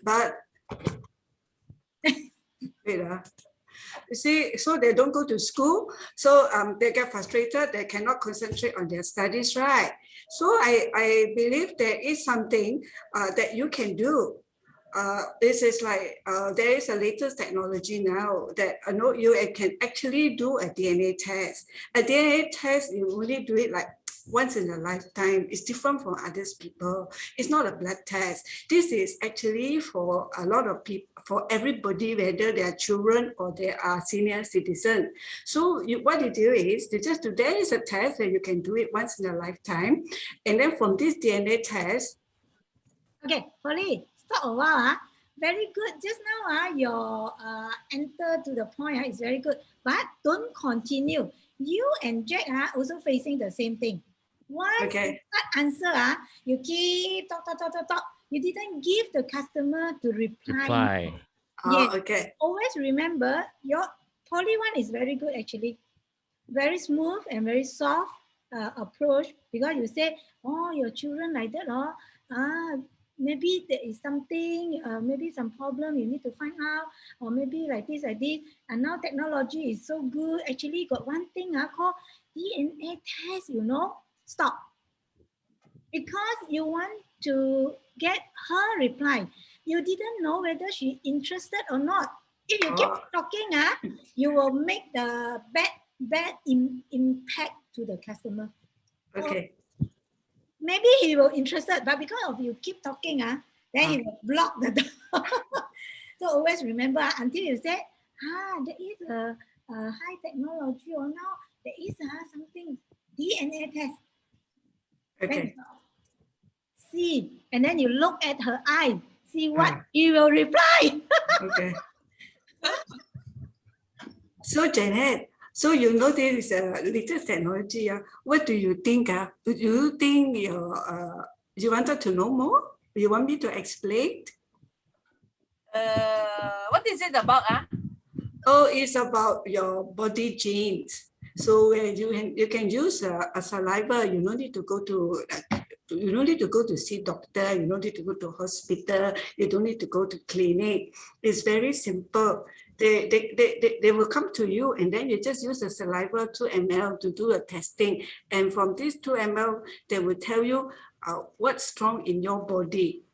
But wait, you see, so they don't go to school, so they get frustrated, they cannot concentrate on their studies, right? So I believe there is something that you can do. This is like, there is a latest technology now that you can actually do a DNA test. A DNA test, you only do it like once in a lifetime. It's different from others people. It's not a blood test. This is actually for a lot of people, for everybody, whether they are children or they are senior citizens. So what you do is, there is a test that you can do it once in a lifetime. And then from this DNA test. Okay, Polly, stop a while. Very good. Just now, your enter to the point is very good. But don't continue. You and Jack are also facing the same thing. Once you start answer, you keep talk. You didn't give the customer to reply. Yes. Okay. Always remember, your Polly one is very good actually. Very smooth and very soft approach, because you say, oh, your children like that, maybe there is something, maybe some problem you need to find out, or maybe like this. And now technology is so good. Actually, got one thing called DNA test, Stop. Because you want to get her reply. You didn't know whether she's interested or not. If you keep talking, you will make the bad impact to the customer. Okay. Maybe he will interested, but because of you keep talking, then he will block the door. So always remember, until you say, there is a high technology, or now there is something, DNA test. Okay. See, and then you look at her eye, see what he will reply. Okay. So Janet, so you know this is a latest technology. What do you think? Do you think you wanted to know more? You want me to explain? What is it about? Oh, it's about your body genes. So you can use a saliva. You don't need to go to. You don't need to go to see doctor. You don't need to go to hospital. You don't need to go to clinic. It's very simple. They will come to you, and then you just use the saliva 2 ml to do a testing. And from this 2 ml, they will tell you what's strong in your body.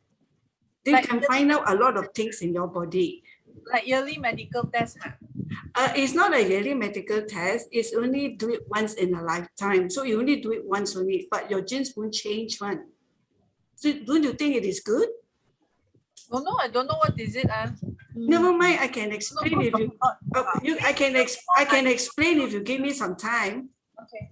They can find out a lot of things in your body. Like yearly medical test. It's not a yearly medical test. It's only do it once in a lifetime. So you only do it once only, but your genes won't change one. So don't you think it is good? Oh no, I don't know what is it. Never mind, I can explain if you. I can explain if you give me some time. Okay.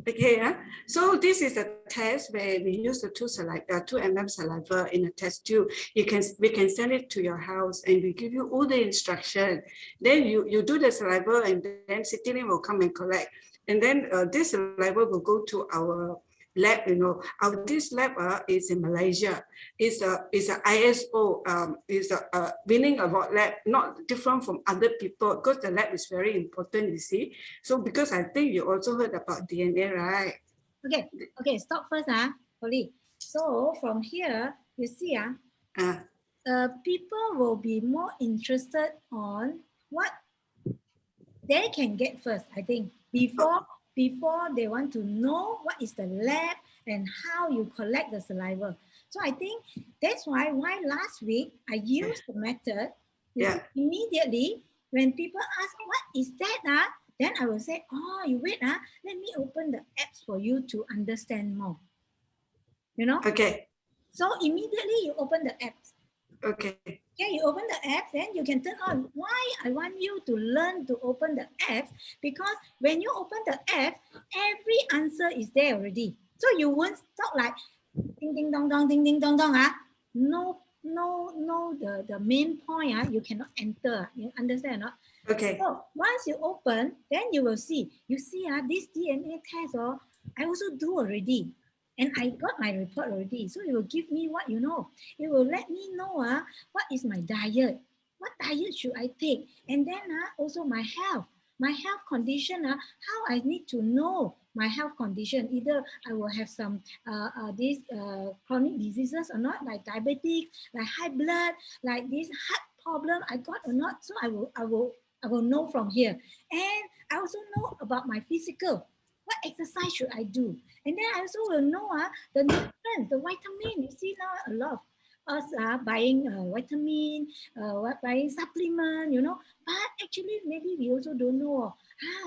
Okay, so this is a test where we use the 2 ml saliva in a test tube. We can send it to your house, and we give you all the instruction. Then you do the saliva, and then Citylink will come and collect. And then this saliva will go to our lab. This lab is in Malaysia. It's a ISO. Is a winning award lab, not different from other people, because the lab is very important. You see, so because I think you also heard about DNA, right? Okay. Stop first, Polly. So from here, you see, people will be more interested on what they can get first. I think before they want to know what is the lab and how you collect the saliva. So I think that's why last week I used the method. Immediately when people ask what is that, then I will say, oh, you wait, let me open the apps for you to understand more. Okay. So immediately you open the apps. Okay. Yeah, you open the app, then you can turn on. Why I want you to learn to open the app? Because when you open the app, every answer is there already. So you won't talk like ding ding dong dong, ding ding dong dong. No, the main point you cannot enter. You understand or not? Okay. So once you open, then you will see. You see this DNA test I also do already. And I got my report already. So it will give me what you know. It will let me know what is my diet. What diet should I take? And then also my health. my health condition, how I need to know my health condition. Either I will have some these chronic diseases or not, like diabetes, like high blood, like this heart problem I got or not. So I will know from here. And I also know about my physical. What exercise should I do? And then I also will know the nutrients, the vitamin. You see now a lot of us are buying vitamin, buying supplement, you know. But actually, maybe we also don't know.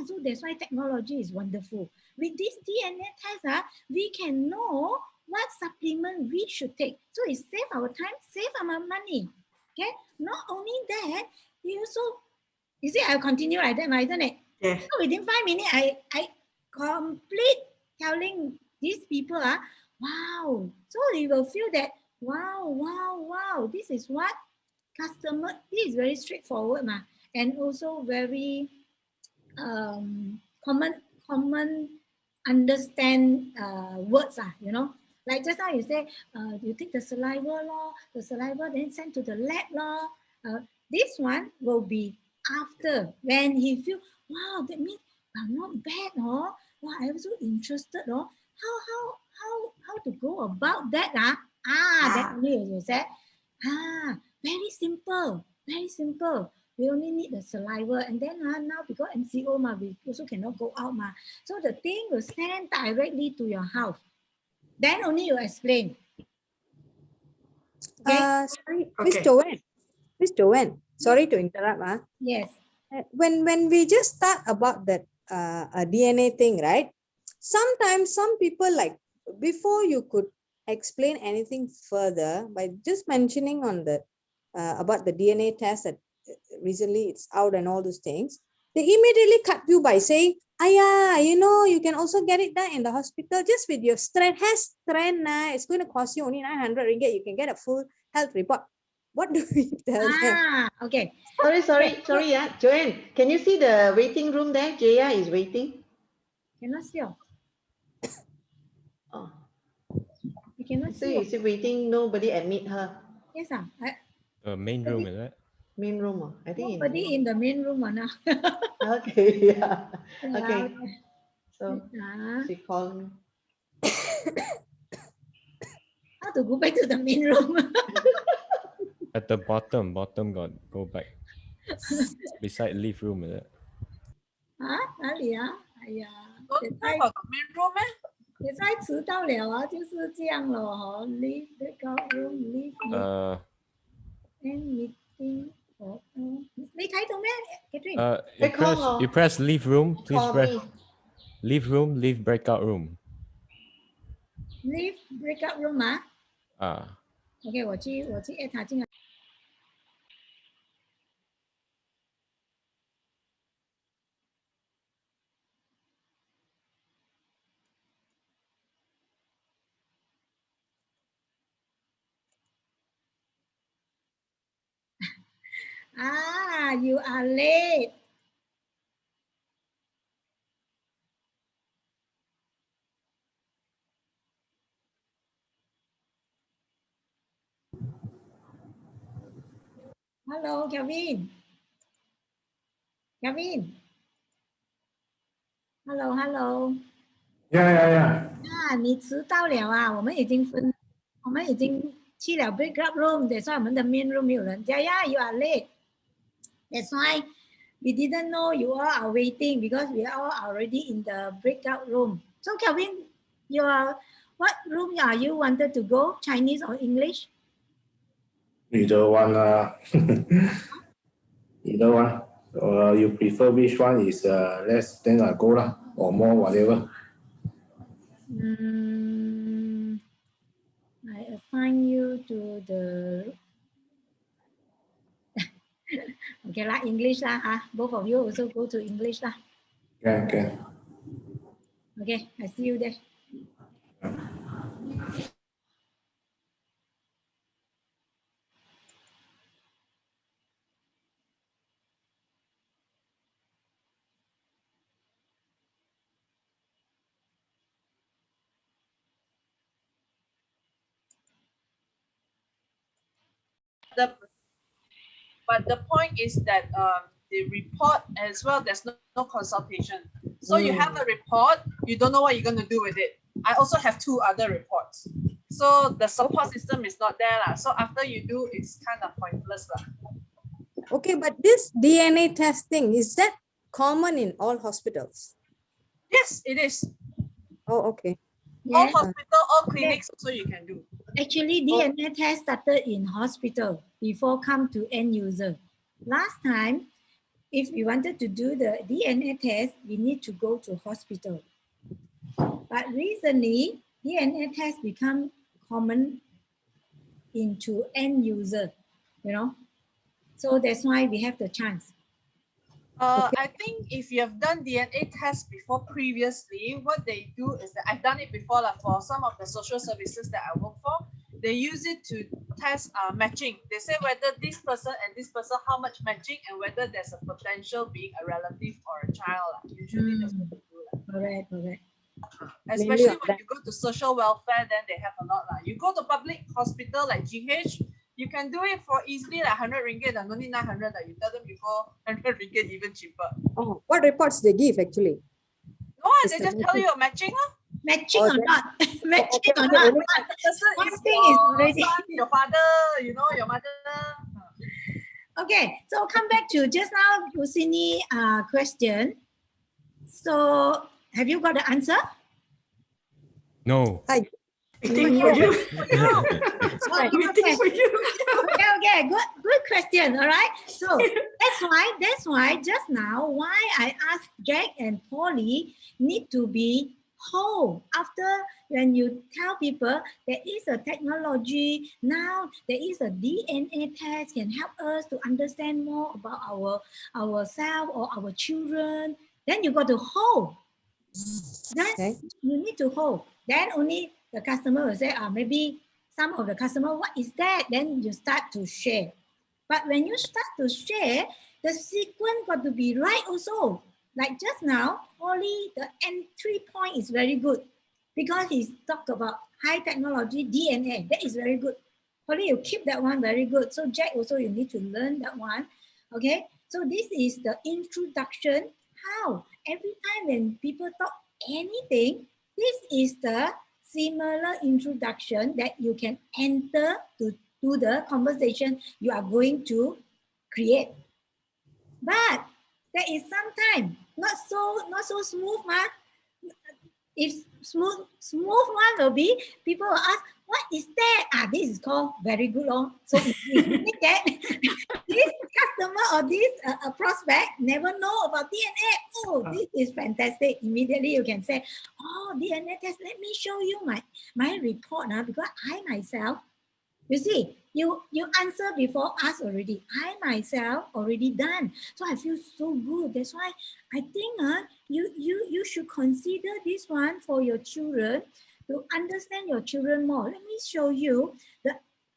So that's why technology is wonderful. With this DNA test, we can know what supplement we should take. So it save our time, save our money. Okay. Not only that, we also, you see, I'll continue like that, isn't it? Yeah. So within 5 minutes, I complete telling these people, wow. So they will feel that, wow, this is what customer, this is very straightforward, and also very common understand words, you know. Like just now you say, you take the saliva law, the saliva then send to the lab law. This one will be after, when he feel, wow, that means not bad, Wow, I'm so interested, how to go about that, that only you said, very simple, very simple. We only need the saliva, and then now because MCO we also cannot go out so the thing will send directly to your house. Then only you explain. Okay. Sorry, Okay. Miss Joanne. Sorry to interrupt. Yes. When we just start about that DNA thing, right? Sometimes some people, like, before you could explain anything further by just mentioning on the about the DNA test that recently it's out and all those things, they immediately cut you by saying, "Aya, you know, you can also get it done in the hospital just with your strength. It's going to cost you only 900 ringgit. You can get a full health report." What do we tell them? Okay. Sorry, Joanne, can you see the waiting room there? Jaya is waiting. Cannot see. Oh, You cannot so see. you see waiting, nobody admit her. Yes, main room, is it? Main room, I think. Nobody in the main room now. Okay, yeah. Yeah, Okay. So she called me. How to go back to the main room? At the bottom got go back. Beside leave room, is it? 哪里啊？哎呀， Don't got main room, 也在迟到了就是这样了Leave the room, leave and meeting. 你睇到咩 Catherine? You press leave room. Please Call press me. leave room, leave breakout room. Leave breakout room OK 我去 add 他进来。You are late. Hello, Kelvin. Hello. Yeah. 你迟到了我们已经去了 breakout room. That's why 我们的 main room 没有人。Yeah, you are late. That's why we didn't know you all are waiting because we are all already in the breakout room. So Kelvin, what room are you wanted to go? Chinese or English? Either one. Either one. You prefer which one is less, then I go lah, or more, whatever. I assign you to the okay lah, English lah both of you also go to English lah. Okay. Okay, I see you there. but the point is that the report as well, there's no consultation. So you have a report, you don't know what you're going to do with it. I also have 2 other reports. So the support system is not there. So after you do, it's kind of pointless. Okay, but this DNA testing, is that common in all hospitals? Yes, it is. Oh, okay. All Yeah. hospital, all clinics, so you can do. Actually, DNA test started in hospital before come to end user. Last time, if we wanted to do the DNA test, we need to go to hospital. But recently, DNA test become common into end user, you know. So that's why we have the chance. I think if you have done DNA tests before previously, what they do is that I've done it before for some of the social services that I work for. They use it to test matching. They say whether this person and this person, how much matching, and whether there's a potential being a relative or a child. Usually that's what they do. Correct, correct. Especially when you go to social welfare, then they have a lot. You go to public hospital like GH, you can do it for easily like 100 ringgit and only 900. You tell them before 100 ringgit even cheaper. Oh, what reports they give actually? No, they just tell you a matching. Matching Oh, or not? Matching okay, or okay, not? only- The person One is thing your is already- son, your father, your mother. Okay, so come back to just now, Usini question. So have you got the answer? No. Waiting for you. Oh, Waiting for you. okay, good question. All right. So that's why just now why I asked Jack and Polly need to be whole. After when you tell people there is a technology now, there is a DNA test can help us to understand more about ourselves or our children. Then you got to hold. Then Okay. you need to hold. Then only the customer will say, maybe some of the customer, what is that? Then you start to share. But when you start to share, the sequence got to be right also. Like just now, Polly, the entry point is very good because he's talked about high technology DNA. That is very good. Polly, you keep that one very good. So Jack also, you need to learn that one. Okay. So this is the introduction. How? Every time when people talk anything, this is the similar introduction that you can enter to the conversation you are going to create. But there is sometimes not so smooth, If smooth one will be, people will ask, what is that? This is called very good. So easy. That this customer or this prospect never know about DNA. Oh, this is fantastic. Immediately you can say, oh, DNA test, let me show you my report now, because I myself, you see, you answer before us already. I myself already done. So I feel so good. That's why I think you should consider this one for your children to understand your children more. Let me show you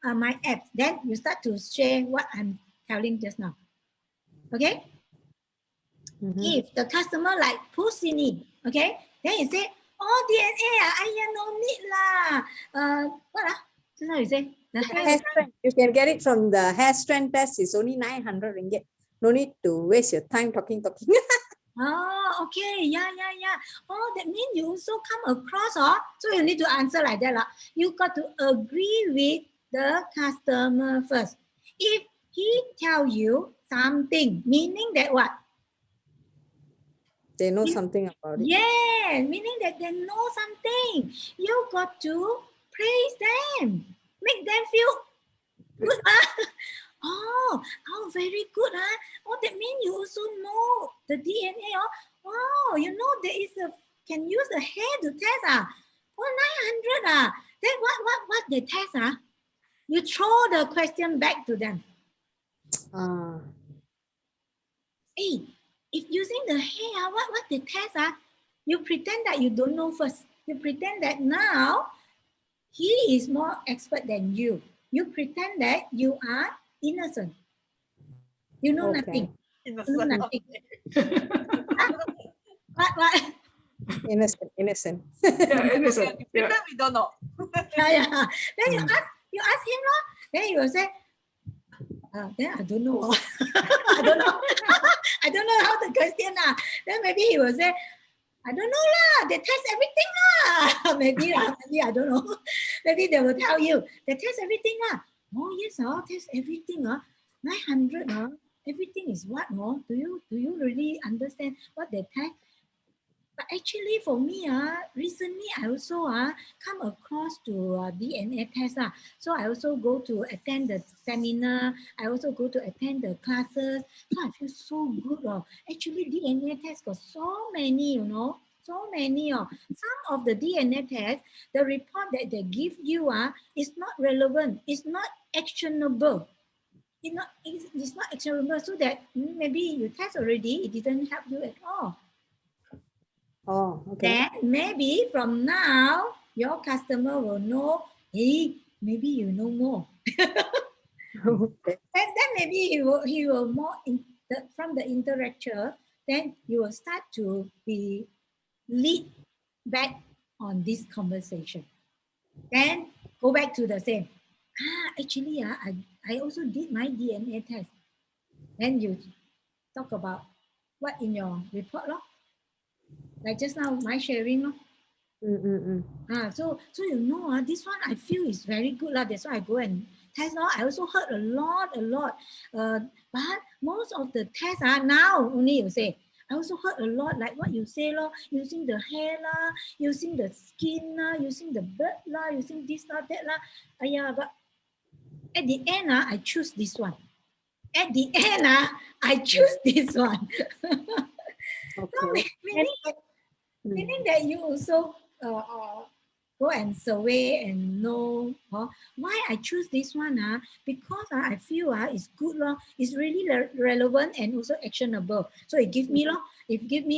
my apps. Then you start to share what I'm telling just now. Okay? If the customer like Pusini, okay, then you say, oh, DNA, no need lah. What? Just now you say, the hair strength. You can get it from the hair strength test. It's only 900 ringgit. No need to waste your time talking. Oh, okay. Yeah. Oh, that means you also come across, so you need to answer like that. You got to agree with the customer first. If he tell you something, meaning that what? They know something about it. Yeah, meaning that they know something. You got to praise them. Make them feel good. Oh, very good. Oh, that means you also know the DNA. Oh, you know there is can use the hair to test. Oh, 900. Then what they test? You throw the question back to them. Hey, if using the hair, what they test? You pretend that you don't know first. You pretend that now he is more expert than you. You pretend that you are innocent. You know nothing. You know nothing. What? Innocent. Yeah, innocent. Yeah. We don't know. Yeah. Then you ask him, then he will say, then I don't know. I don't know. I don't know how the question lah. Then maybe he will say, I don't know lah, they test everything lah. Maybe I don't know. Maybe they will tell you, they test everything lah. Oh yes, test everything 900 everything is what do you really understand what they test? But actually for me recently I also come across to DNA test so I also go to attend the seminar, I also go to attend the classes, so I feel so good. Actually DNA test got so many, so many. Some of the DNA tests, the report that they give you is not relevant, it's not actionable. It's not actionable, so that maybe you test already, it didn't help you at all. Oh, okay. Then maybe from now, your customer will know, hey, maybe you know more. Okay. And then maybe he will more from the interaction, then you will start to be lead back on this conversation. Then go back to the same. Actually, I also did my DNA test. Then you talk about what in your report, like just now, my sharing. So this one I feel is very good. That's why I go and test. I also heard a lot. But most of the tests now only you say. I also heard a lot like what you say, using the hair, using the skin, using the blood, using this, that. But at the end, I choose this one. At the end, I choose this one. Okay. So meaning that you also go and survey and know why I choose this one because I feel it's good, it's really relevant and also actionable. So it gives me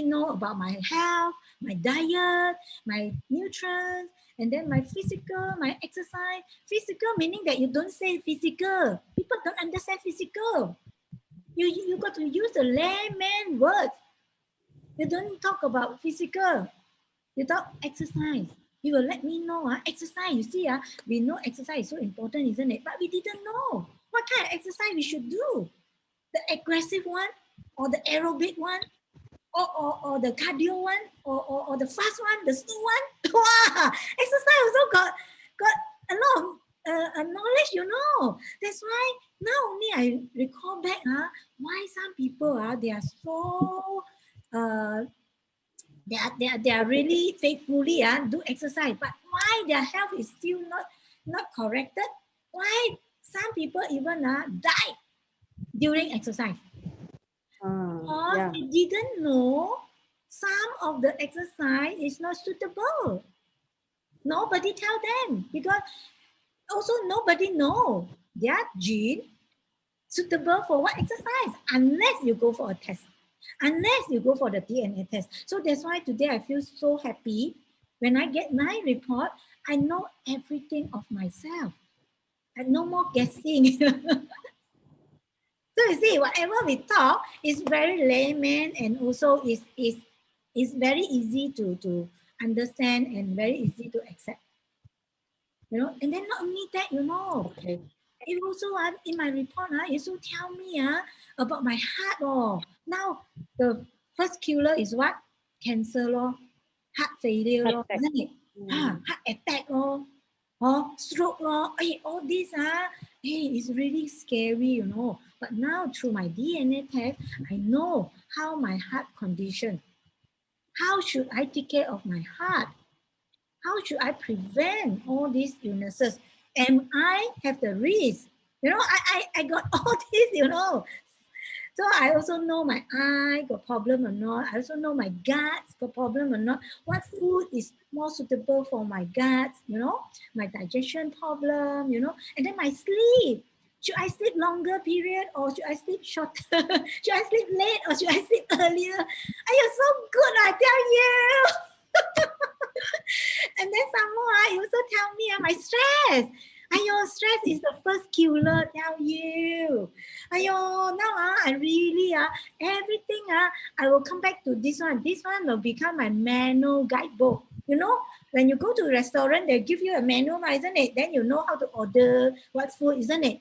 know about my health, my diet, my nutrients, and then my physical, my exercise. Physical meaning that you don't say physical. People don't understand physical. You got to use the layman words. You don't talk about physical. You talk exercise. You will let me know exercise. You see, we know exercise is so important, isn't it? But we didn't know what kind of exercise we should do. The aggressive one, or the aerobic one, or the cardio one, or the fast one, the slow one. Wow, exercise also got a lot of knowledge, That's why now only I recall back why some people they are so they are really faithfully do exercise, but why their health is still not corrected? Why some people even die during exercise? Because they didn't know some of the exercise is not suitable. Nobody tell them, because also nobody know their gene suitable for what exercise unless you go for a test. Unless you go for the DNA test. So that's why today I feel so happy. When I get my report, I know everything of myself. I no more guessing. So you see, whatever we talk is very layman and also is very easy to understand and very easy to accept. And then not only that, Okay. it also in my report, it also tell me about my heart. Now the first killer is what? Cancer heart failure isn't it? Heart attack stroke all this it's really scary, But now through my DNA test, I know how my heart condition. How should I take care of my heart? How should I prevent all these illnesses? Am I have the risk? I got all this, So I also know my eye got problem or not. I also know my guts got problem or not. What food is more suitable for my guts, my digestion problem, and then my sleep. Should I sleep longer period or should I sleep shorter? Should I sleep late or should I sleep earlier? Are you so good, I tell you. And then some more, you also tell me my stress. Stress is the first killer, tell you. Now I really, everything, I will come back to this one. This one will become my manual guidebook. When you go to a restaurant, they give you a manual, isn't it? Then you know how to order what food, isn't it?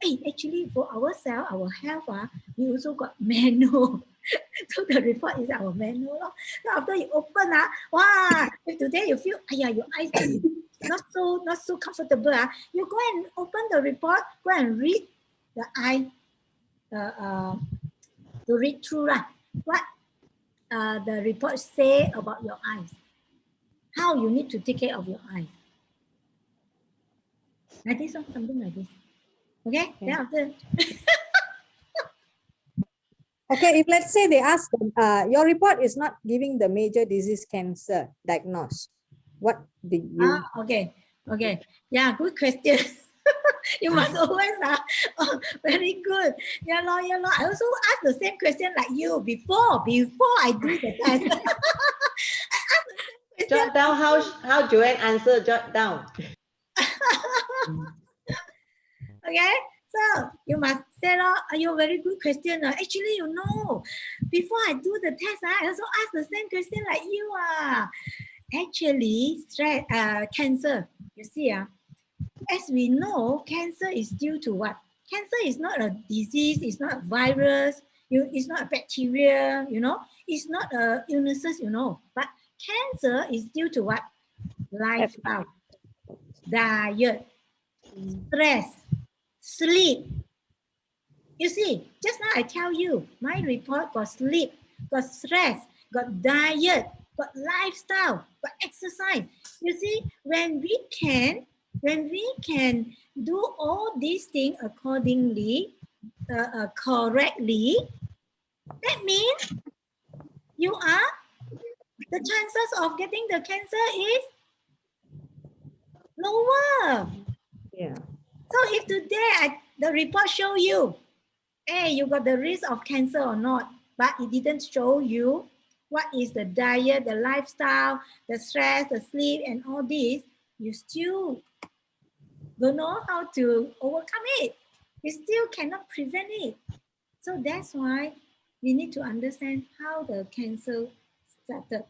Hey, actually, for ourselves, our health, we also got manual. So the report is our manual. So after you open, wow, if today you feel, your eyes not so comfortable, you go and open the report, go and read the eye, to read through what the report say about your eyes, how you need to take care of your eyes. Like this, something like this. Okay, then after. Okay, if let's say they ask, your report is not giving the major disease cancer diagnosis, what did you? Okay. Yeah, good question. You must always very good. Yeah, lawyer. I also ask the same question like you before I do the test. I ask the same question. Jot down how Joanne answer, jot down. Okay, so you must say, you very good question. Actually, before I do the test, I also ask the same question like you. Actually, cancer, you see, as we know, cancer is due to what? Cancer is not a disease, it's not a virus, it's not a bacteria, it's not a illnesses, but cancer is due to what? Lifestyle, diet, stress, sleep. You see, just now I tell you, my report got sleep, got stress, got diet, got lifestyle, got exercise. You see, when we can do all these things accordingly, correctly, that means the chances of getting the cancer is lower. Yeah. So if today the report show you, hey, you got the risk of cancer or not, but it didn't show you what is the diet, the lifestyle, the stress, the sleep, and all this, you still don't know how to overcome it. You still cannot prevent it. So that's why we need to understand how the cancer started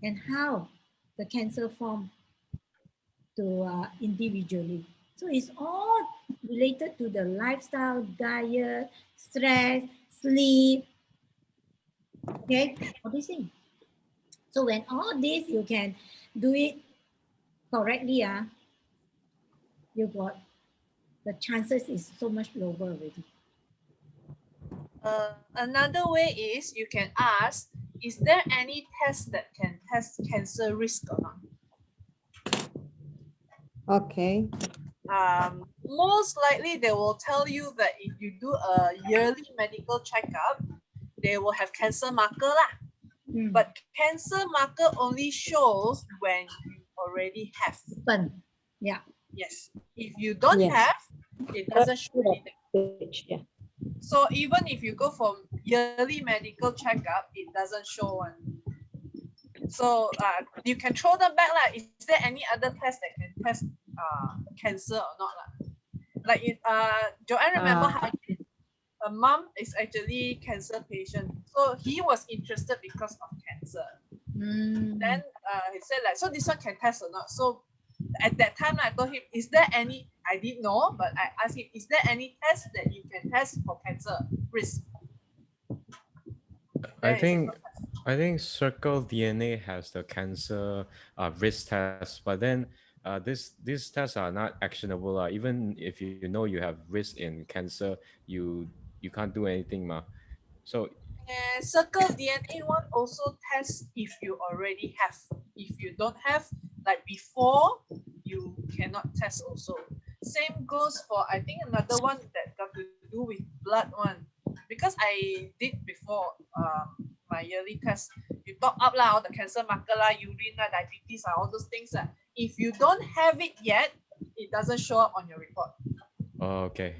and how the cancer formed to individually. So it's all related to the lifestyle, diet, stress, sleep, okay, all these things. So when all this you can do it correctly, you got the chances is so much lower already. Another way is you can ask, is there any test that can test cancer risk or not? Okay. Most likely they will tell you that if you do a yearly medical checkup, they will have cancer marker lah. But cancer marker only shows when you already have. Yeah. Yes. If you don't have, it doesn't show anything. Yeah. So even if you go for yearly medical checkup, it doesn't show one. So you can throw them back lah. Is there any other test that can test cancer or not lah? Like Joanne, remember how her mom is actually cancer patient, so he was interested because of cancer. Then he said like, so this one can test or not? So at that time I told him, is there any? I didn't know, but I asked him, is there any test that you can test for cancer risk? I think Circle DNA has the cancer risk test, but then these tests are not actionable. Even if you know you have risk in cancer, you can't do anything, ma. So Circle DNA one also tests if you already have. If you don't have, like before, you cannot test also. Same goes for, I think, another one that got to do with blood one. Because I did before my yearly test, you top up lah, all the cancer marker lah, urine lah, diabetes lah, all those things lah. If you don't have it yet, it doesn't show up on your report. oh, okay.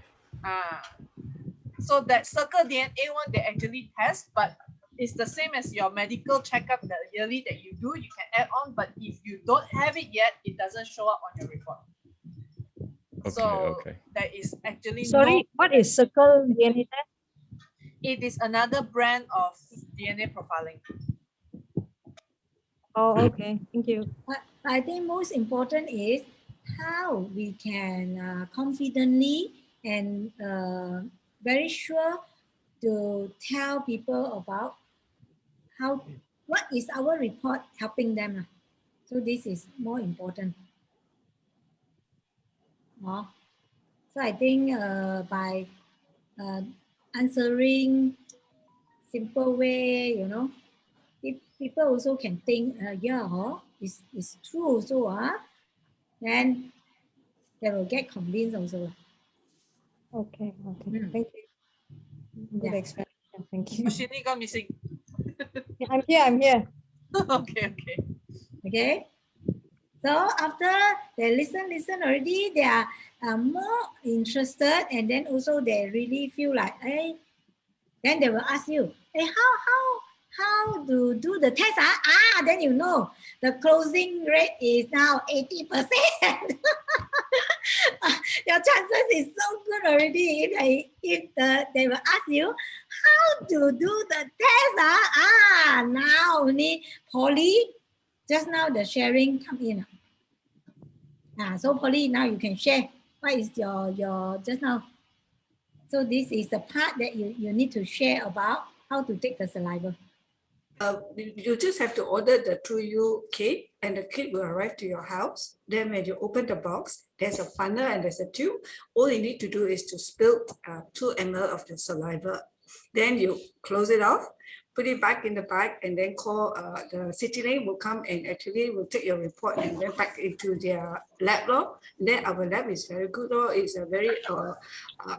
So that Circle DNA one, they actually test, but it's the same as your medical checkup, the yearly that you do, you can add on, but if you don't have it yet, it doesn't show up on your report. Okay, so okay. that is actually Sorry, what is Circle DNA test? It is another brand of DNA profiling. Oh, okay. Thank you. But I think most important is how we can confidently and very sure to tell people about what is our report helping them. So this is more important. So I think by answering simple way, if people also can think, it's true also, then they will get convinced also. Okay. Mm. Thank you. Good Yeah. explanation. Thank you. Shini got missing. I'm here. Okay. Okay. So after they listen already, they are more interested, and then also they really feel like, hey, then they will ask you, hey, how to do the test? Then you know the closing rate is now 80%. Your chances is so good already. If they will ask you how to do the test. Now only Polly, just now the sharing come in. So Polly, now you can share what is your just now. So this is the part that you need to share about how to take the saliva. You just have to order the TrueYou kit, and the kit will arrive to your house. Then when you open the box, there's a funnel and there's a tube. All you need to do is to spill 2 ml of the saliva. Then you close it off, put it back in the bag, and then call the CityLink will come and actually will take your report and then back into their lab. Then our lab is very good. It's a very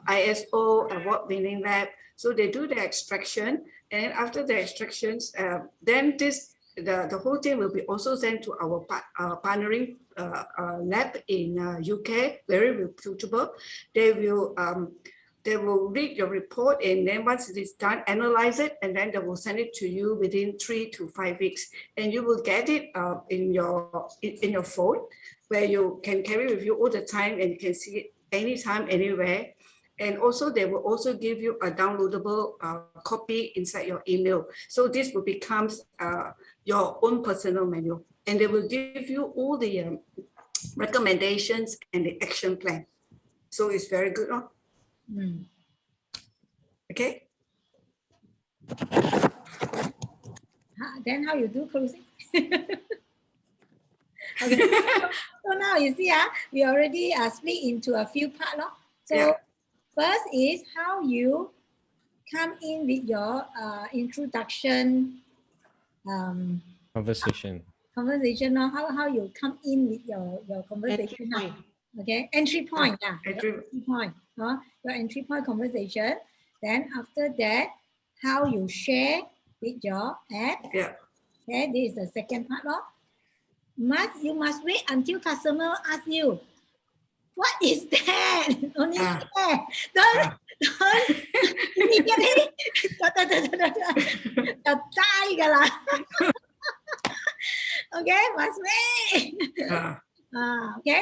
ISO award-winning lab. So they do the extraction, and after the extractions, then the whole thing will be also sent to our partnering lab in UK, very reputable. They will read your report, and then once it is done, analyze it, and then they will send it to you within 3 to 5 weeks, and you will get it in your phone, where you can carry with you all the time, and you can see it anytime, anywhere. And also, they will also give you a downloadable copy inside your email. So this will become your own personal manual, and they will give you all the recommendations and the action plan. So it's very good. Okay. Then how you do closing? Okay. So now you see, we already split into a few parts. So Yeah. first is how you come in with your introduction Conversation. How you come in with your conversation. Entry point. Okay, entry point. Entry point. Your entry point conversation. Then after that, how you share with your app. Yeah. Okay, this is the second part. You must wait until customer ask you, what is that? Only share. Don't immediately. Okay, must wait. Okay,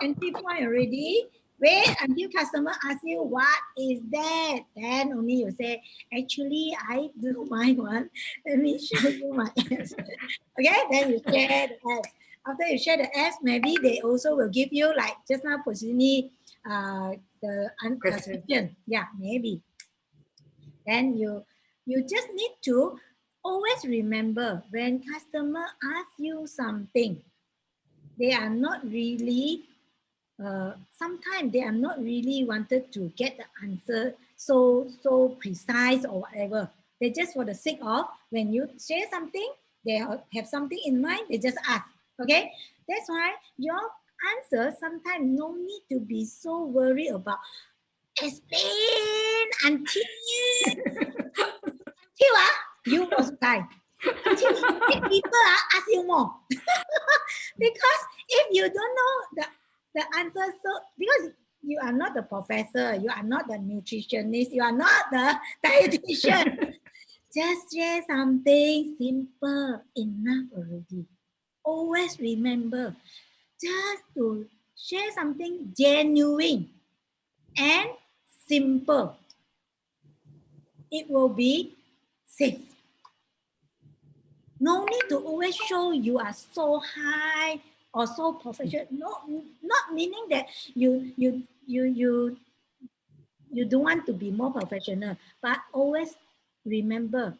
entry point already. Wait until customer ask you what is that. Then only you say, actually, I do my one. Let me show you my apps. Okay, then you share the apps. After you share the apps, maybe they also will give you, like just now, Pusini, the question. Yeah, maybe. Then you just need to always remember, when customer ask you something, they are not really, sometimes they are not really wanted to get the answer so precise or whatever. They just, for the sake of, when you share something, they have something in mind, they just ask. Okay, that's why your answer sometimes no need to be so worried about explain until you also die. Until people ask you more. Because if you don't know the answer, so because you are not the professor, you are not the nutritionist, you are not the dietitian. Just share something simple enough already. Always remember, just to share something genuine and simple. It will be safe. No need to always show you are so high or so professional. No, not meaning that you you don't want to be more professional, but always remember,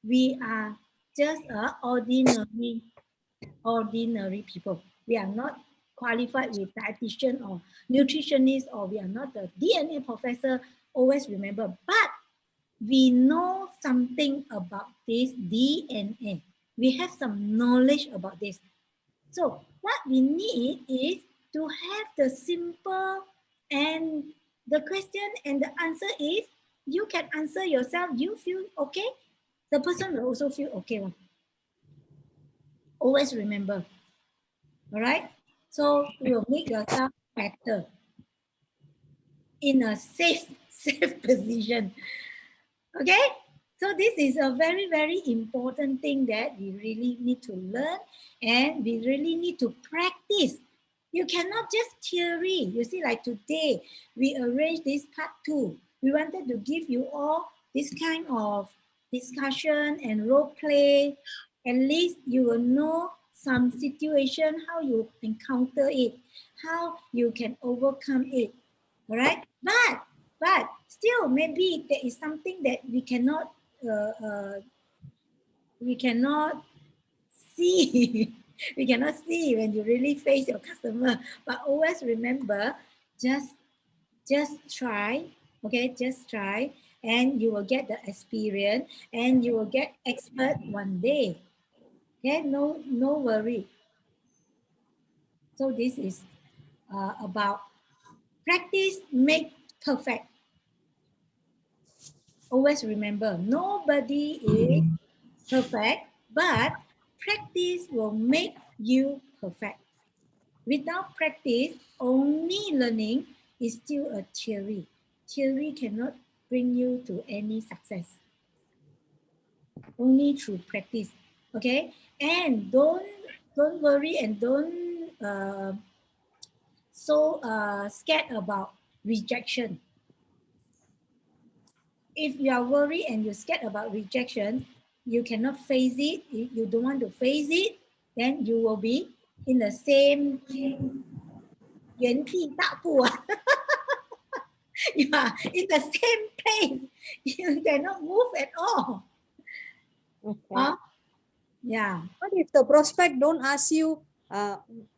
we are just ordinary people. We are not qualified with dietitian or nutritionist, or we are not the DNA professor. Always remember, but we know something about this DNA. We have some knowledge about this. So what we need is to have the simple, and the question and the answer is, you can answer yourself, you feel okay, the person will also feel okay. Always remember. All right. So you will make yourself better in a safe position. Okay. So this is a very, very important thing that we really need to learn, and we really need to practice. You cannot just theory. You see, like today, we arranged this part 2. We wanted to give you all this kind of discussion and role play. At least you will know some situation, how you encounter it, how you can overcome it. All right. But still, maybe there is something that we cannot see. We cannot see when you really face your customer. But always remember, just try. Okay, just try, and you will get the experience, and you will get expert one day. Okay, no worry. So this is about practice make perfect. Always remember, nobody is perfect, but practice will make you perfect. Without practice, only learning is still a theory. Theory cannot bring you to any success. Only through practice. Okay, and don't worry, and don't scared about rejection. If you are worried and you're scared about rejection, you cannot face it, you don't want to face it, then you will be in the same 原地踏步. You are in the same place. You cannot move at all. Okay. Yeah. What if the prospect don't ask you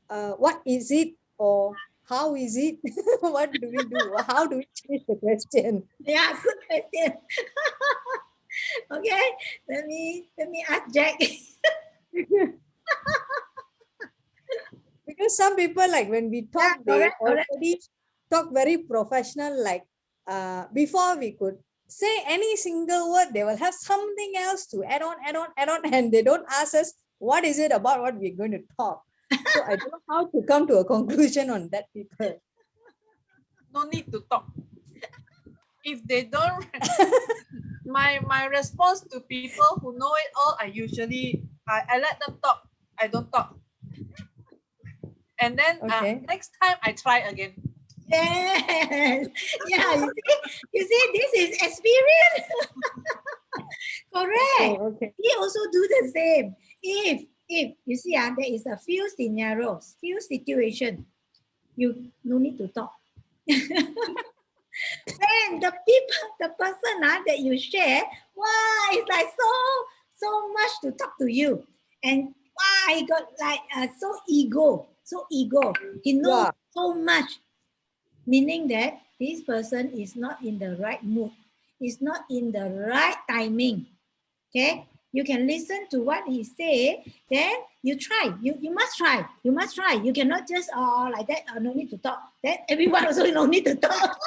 what is it or how is it? What do we do? How do we change the question? Yeah, good question. Okay, let me ask Jack. Because some people, like when we talk, they already talk very professional, like before we could say any single word, they will have something else to add on, and they don't ask us what is it about what we're going to talk. So I don't know how to come to a conclusion on that, people. No need to talk. If they don't, my response to people who know it all, I usually I let them talk. I don't talk. And then next time I try again. Yes. Yeah, you see, this is experience. Correct. Oh, okay. He also do the same. If you see, there is a few scenarios, few situations, you no need to talk. When the person that you share, wow, it's like so much to talk to you, and wow, he got like so ego. He knows so much, meaning that this person is not in the right mood, is not in the right timing. Okay, you can listen to what he say, then you try. You must try. You cannot just like that. No need to talk. Then everyone also no need to talk.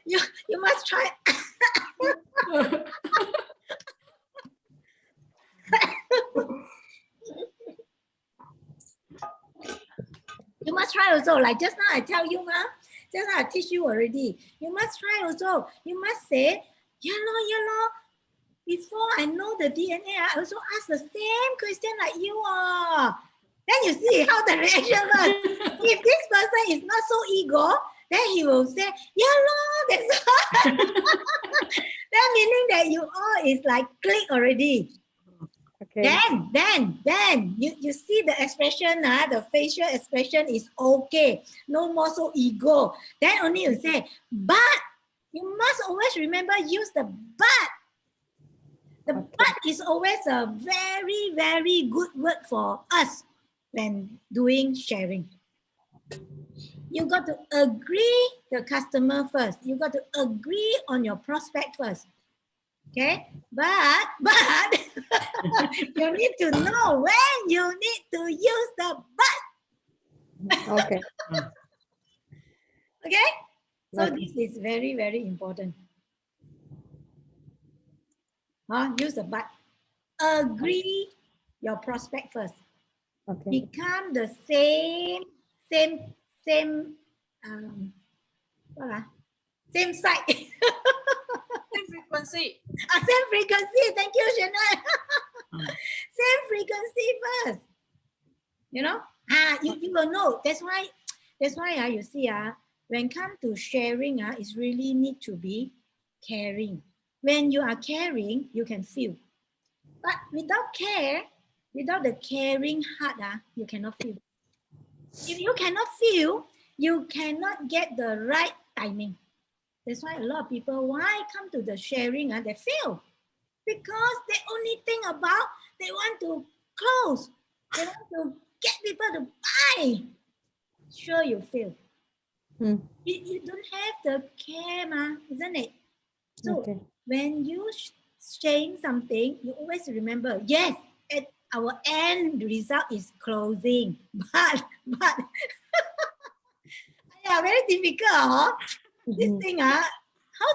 You must try. You must try also. Like just now I tell you, just now I teach you already. You must try also. You must say, yellow. Before I know the DNA, I also ask the same question like you are. Then you see how the reaction was. If this person is not so ego, then he will say, that's all. That meaning that you all is like click already. Okay. Then you see the expression, the facial expression is okay. No more so ego. Then only you say, but you must always remember use the but. The but is always a very, very good word for us when doing sharing. You got to agree the customer first. You got to agree on your prospect first. Okay, but you need to know when you need to use the but. Okay. Okay, so Okay. this is very, very important. Use the but. Agree your prospect first. Okay. Become the same same side. Same frequency. Same frequency. Thank you, Chanel. Same frequency first. You know, you will know. That's why you see, when it comes to sharing, it's really need to be caring. When you are caring, you can feel. But without care, without the caring heart, you cannot feel. If you cannot feel, you cannot get the right timing. That's why a lot of people, why come to the sharing, they fail. Because they only think about, they want to close. They want to get people to buy. Sure, you fail. You don't have the care, isn't it? So when you saying something, you always remember, yes, our end result is closing. But yeah, very difficult, huh? This thing, how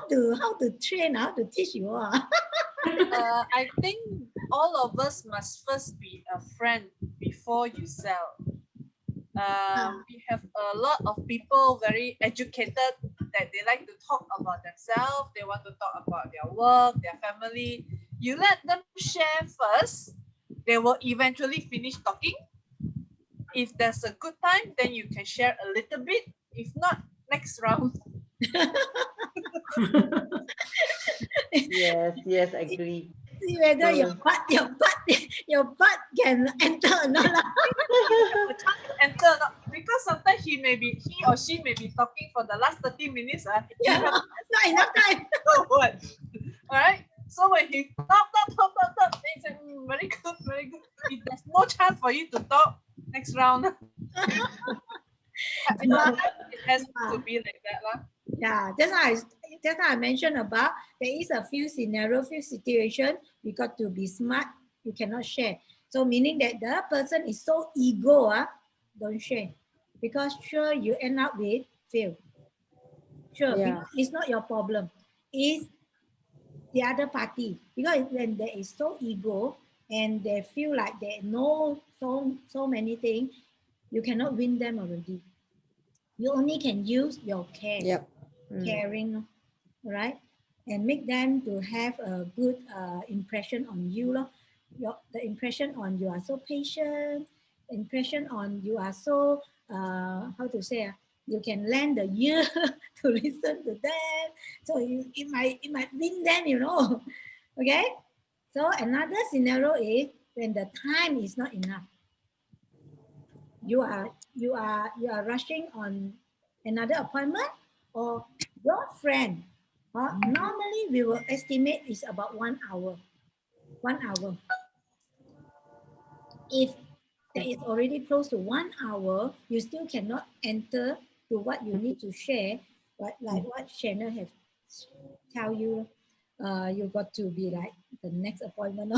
to train, how to teach you. I think all of us must first be a friend before you sell. We have a lot of people very educated that they like to talk about themselves. They want to talk about their work, their family. You let them share first. They will eventually finish talking. If there's a good time, then you can share a little bit. If not, next round. Yes, I agree. See whether your butt can enter or not. Enter, because sometimes he or she may be talking for the last 30 minutes. Yeah, not enough time. So what? All right. So when he talk, they say, very good, very good. If there's no chance for you to talk, next round. It has to be like that. Yeah, that's why I mentioned about there is a few scenario, few situation, you got to be smart, you cannot share. So meaning that the person is so ego, don't share. Because sure you end up with fail. Sure, because it's not your problem. It's the other party. Because when there is so ego and they feel like they know so many things, you cannot win them already. You only can use your care. Caring, right? And make them to have a good impression on you. The impression on you are so patient, impression on you are so, how to say, you can lend the ear to listen to them. So it might win them. Okay? So another scenario is when the time is not enough. You are rushing on another appointment, or your friend. Normally we will estimate is about 1 hour. 1 hour. If there is already close to 1 hour, you still cannot enter to what you need to share. But like what Shannon has tell you, you got to be like the next appointment.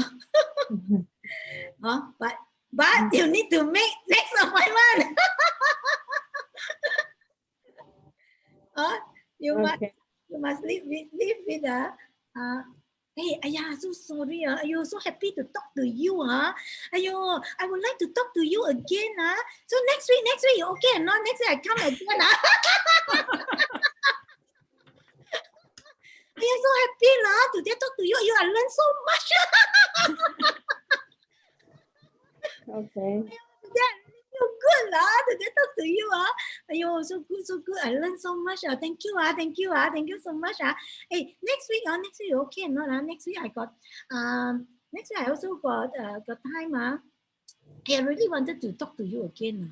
But you need to make next appointment. You must live with hey, so sorry. So happy to talk to you. I would like to talk to you again. So next week, okay, not next week I come again. I am so happy today talk to you. You I learned so much. Okay. That feel good today talk to you. So good. I learned so much. Thank you so much. Hey, next week okay, not next week I got Next week I also got time. I really wanted to talk to you again.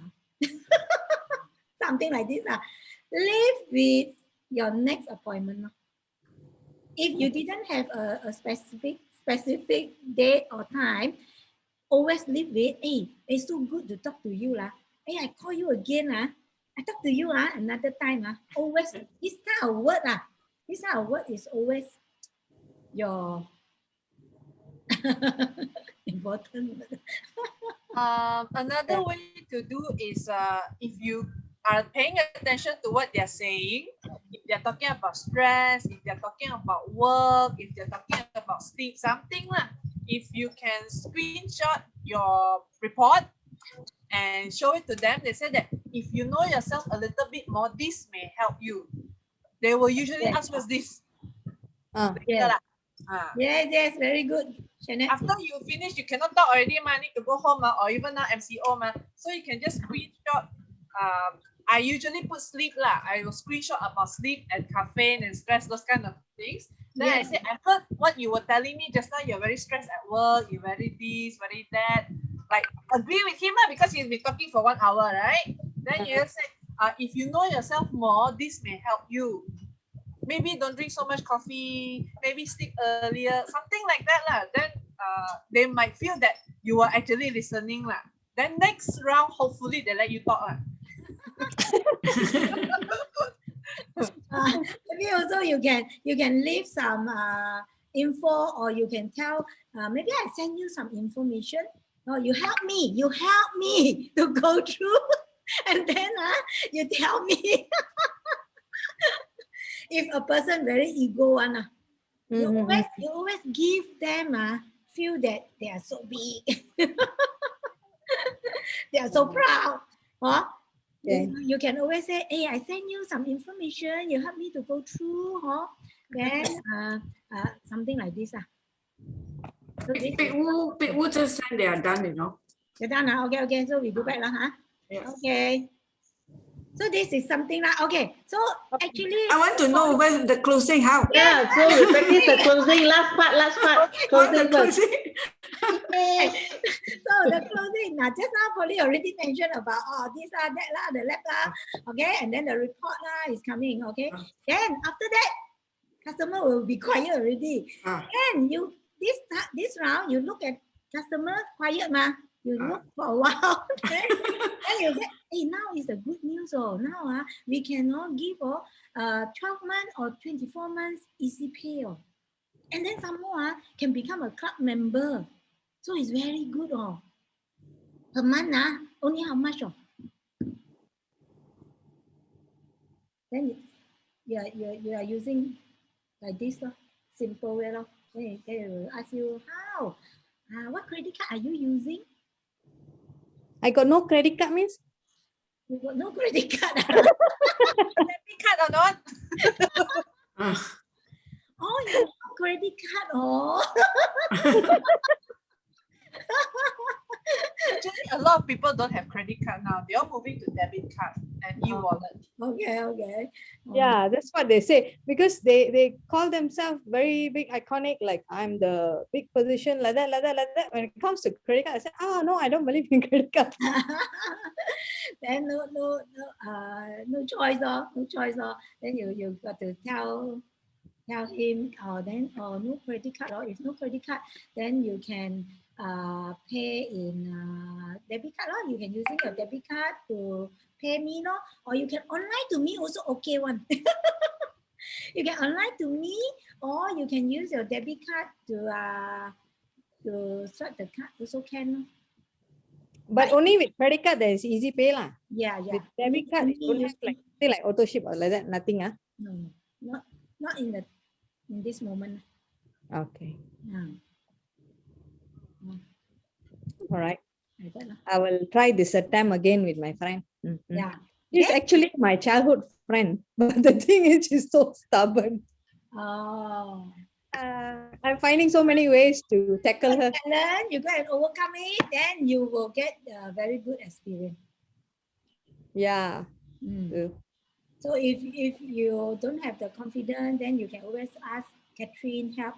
Something like this. Live with your next appointment. If you didn't have a specific date or time, always live with, hey, it's so good to talk to you. Hey, I call you again. I talk to you another time. Always, this kind of word. This kind of word is always your important. Another way to do is if you are paying attention to what they're saying, if they're talking about stress, if they're talking about work, if they're talking about sleep, something lah. If you can screenshot your report and show it to them, they say that if you know yourself a little bit more, this may help you. They will usually ask, what's this? Yes. Yes, very good. Janet. After you finish, you cannot talk already, need to go home, or even now MCO, so you can just screenshot. I usually put sleep lah. I will screenshot about sleep and caffeine and stress, those kind of things. Then I say, I heard what you were telling me just now. You're very stressed at work. You're very this, very that. Like, agree with him lah, because he's been talking for 1 hour, right? Then you say, if you know yourself more, this may help you. Maybe don't drink so much coffee, maybe sleep earlier, something like that lah. Then they might feel that you are actually listening lah. Then next round, hopefully they let you talk lah. Maybe also you can leave some info, or you can tell, maybe I send you some information, or you help me to go through, and then you tell me. If a person very ego one, you always give them feel that they are so big. They are so proud. You can always say, hey, I send you some information, you help me to go through. Then something like this. So Big Wu just said they are done, you know. They're done. Okay. So we go back. Yes. Okay. So this is something okay. So actually, I want to know when the closing, how? Yeah, so we practice the closing, last part. Closing first. So the closing, just now Polly already mentioned about this that the lab okay, and then the report is coming, okay. Then after that, customer will be quiet already. And you this round you look at customer quiet you look for a while. Then you say, hey, now is the good news. Now we cannot give 12 months or 24 months easy pay. And then some more can become a club member. So it's very good. Per month, only how much? Then you are using like this, simple way. Then they will ask you, how? What credit card are you using? I got no credit card means? You got no credit card. Debit card or not? Oh, you have credit card. Actually, a lot of people don't have credit card now. They are moving to debit card and e-wallet. Okay. Yeah, that's what they say, because they call themselves very big, iconic, like I'm the big position, like that. When it comes to credit card, I say, no, I don't believe in credit card. Then no choice. No choice. Then you got to tell him, no credit card, or if no credit card, then you can pay in debit card. You can using your debit card to pay me, or you can online to me also okay one. You can online to me, or you can use your debit card to swipe the card also can. But only with credit card there is easy pay lah. Yeah. With debit card, you don't have like auto ship or like that, nothing. No, not in this moment. Okay. Yeah. All right. I will try this attempt again with my friend. Yeah. She's actually my childhood friend, but the thing is, she's so stubborn. I'm finding so many ways to tackle her. And then you go and overcome it, then you will get a very good experience. Yeah. So if you don't have the confidence, then you can always ask Catherine help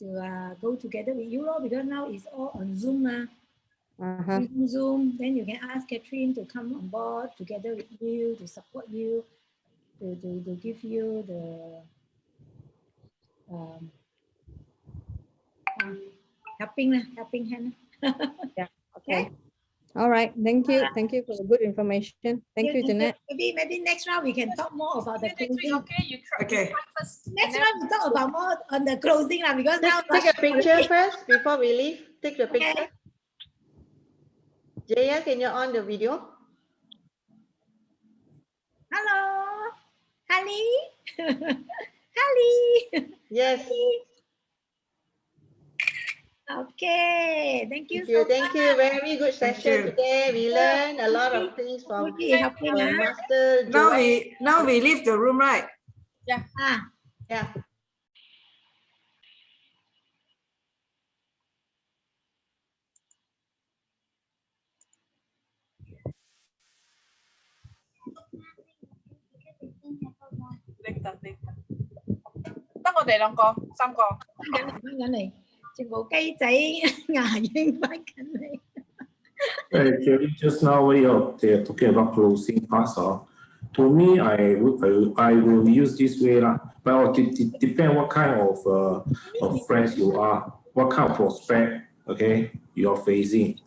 go together with you, because now it's all on Zoom. Uh-huh. Using Zoom, then you can ask Catherine to come on board together with you to support you, to give you the helping hand. Yeah. Okay. All right. Thank you. Thank you for the good information. Thank you, Jeanette. Maybe next round we can talk more about the Next week, closing. okay? You try Okay. first. Next round we talk about more on the closing because now Take a picture first before we leave. Take the picture. Jaya, can you on the video? Hello, Hallie. Hallie. Yes. Okay, thank you. Thank you. Very good session today. We learned a lot of things from helping us. Master Now Joanne. we leave the room, right? Yeah. Yeah. Later. 得我哋兩個、三個。翻緊嚟，全部雞仔牙英翻緊嚟。 Actually, just now they are talking about closing parts. To me, I will use this way lah. But it depends what kind of friends you are, what kind of prospect, okay, you are facing.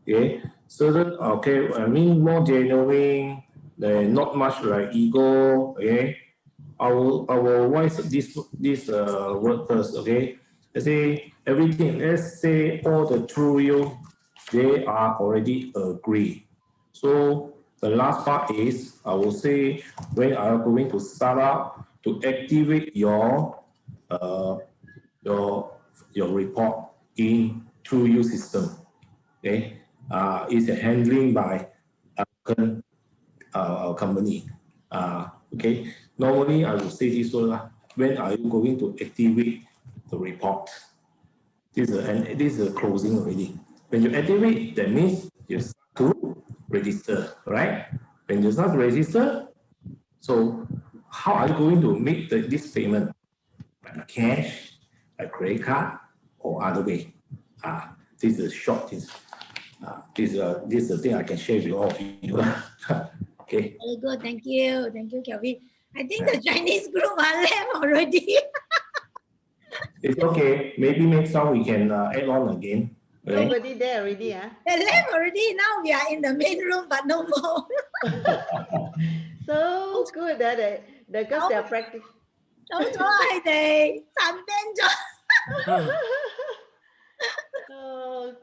Okay, so that okay, I mean more genuine, not much like ego. Okay, I will voice this word first. Okay, let's say everything. Let's say all the true you, they are already agree. So the last part is I will say when I am going to start up to activate your report in TrueYou system. Okay, it's a handling by our company. Okay, normally I will say this one. When are you going to activate the report? This is a closing already. When you activate, that means you start to register, right? When you start to register, so how are you going to make this payment? By cash, by credit card, or other way? This is short. This is the thing I can share with all of you. Okay. Very good, thank you, Kelvin. I think the Chinese group are left already. It's okay. Maybe next time we can add on again. Okay? Nobody there already, huh? They left already. Now we are in the main room, but no more. So good that because they are practicing. 走咗佢哋，神兵咗。 Oh,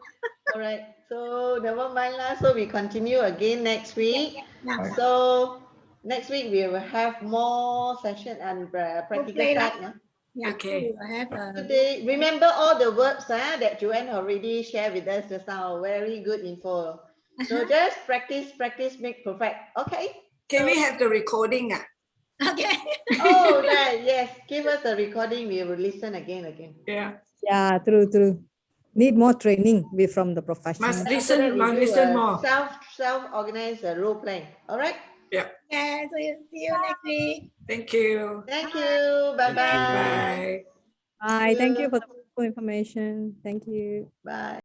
all right. So never mind lah. So we continue again next week. Yeah. So next week we will have more session and practical Okay, part. Yeah? Yeah, Okay. we will have Today, remember all the verbs that Joanne already shared with us just now. Very good info. So just practice, make perfect. Okay. Can we have the recording? Okay. Oh, right. Yes. Give us the recording. We will listen again. Yeah. Yeah, true. Need more training from the professionals. Must After that, listen, we do listen a more. self-organized role playing. All right. Yeah. Yeah, so see you next week. Thank you. Thank you. Bye-bye. Bye. Bye. Thank you for the information. Thank you. Bye.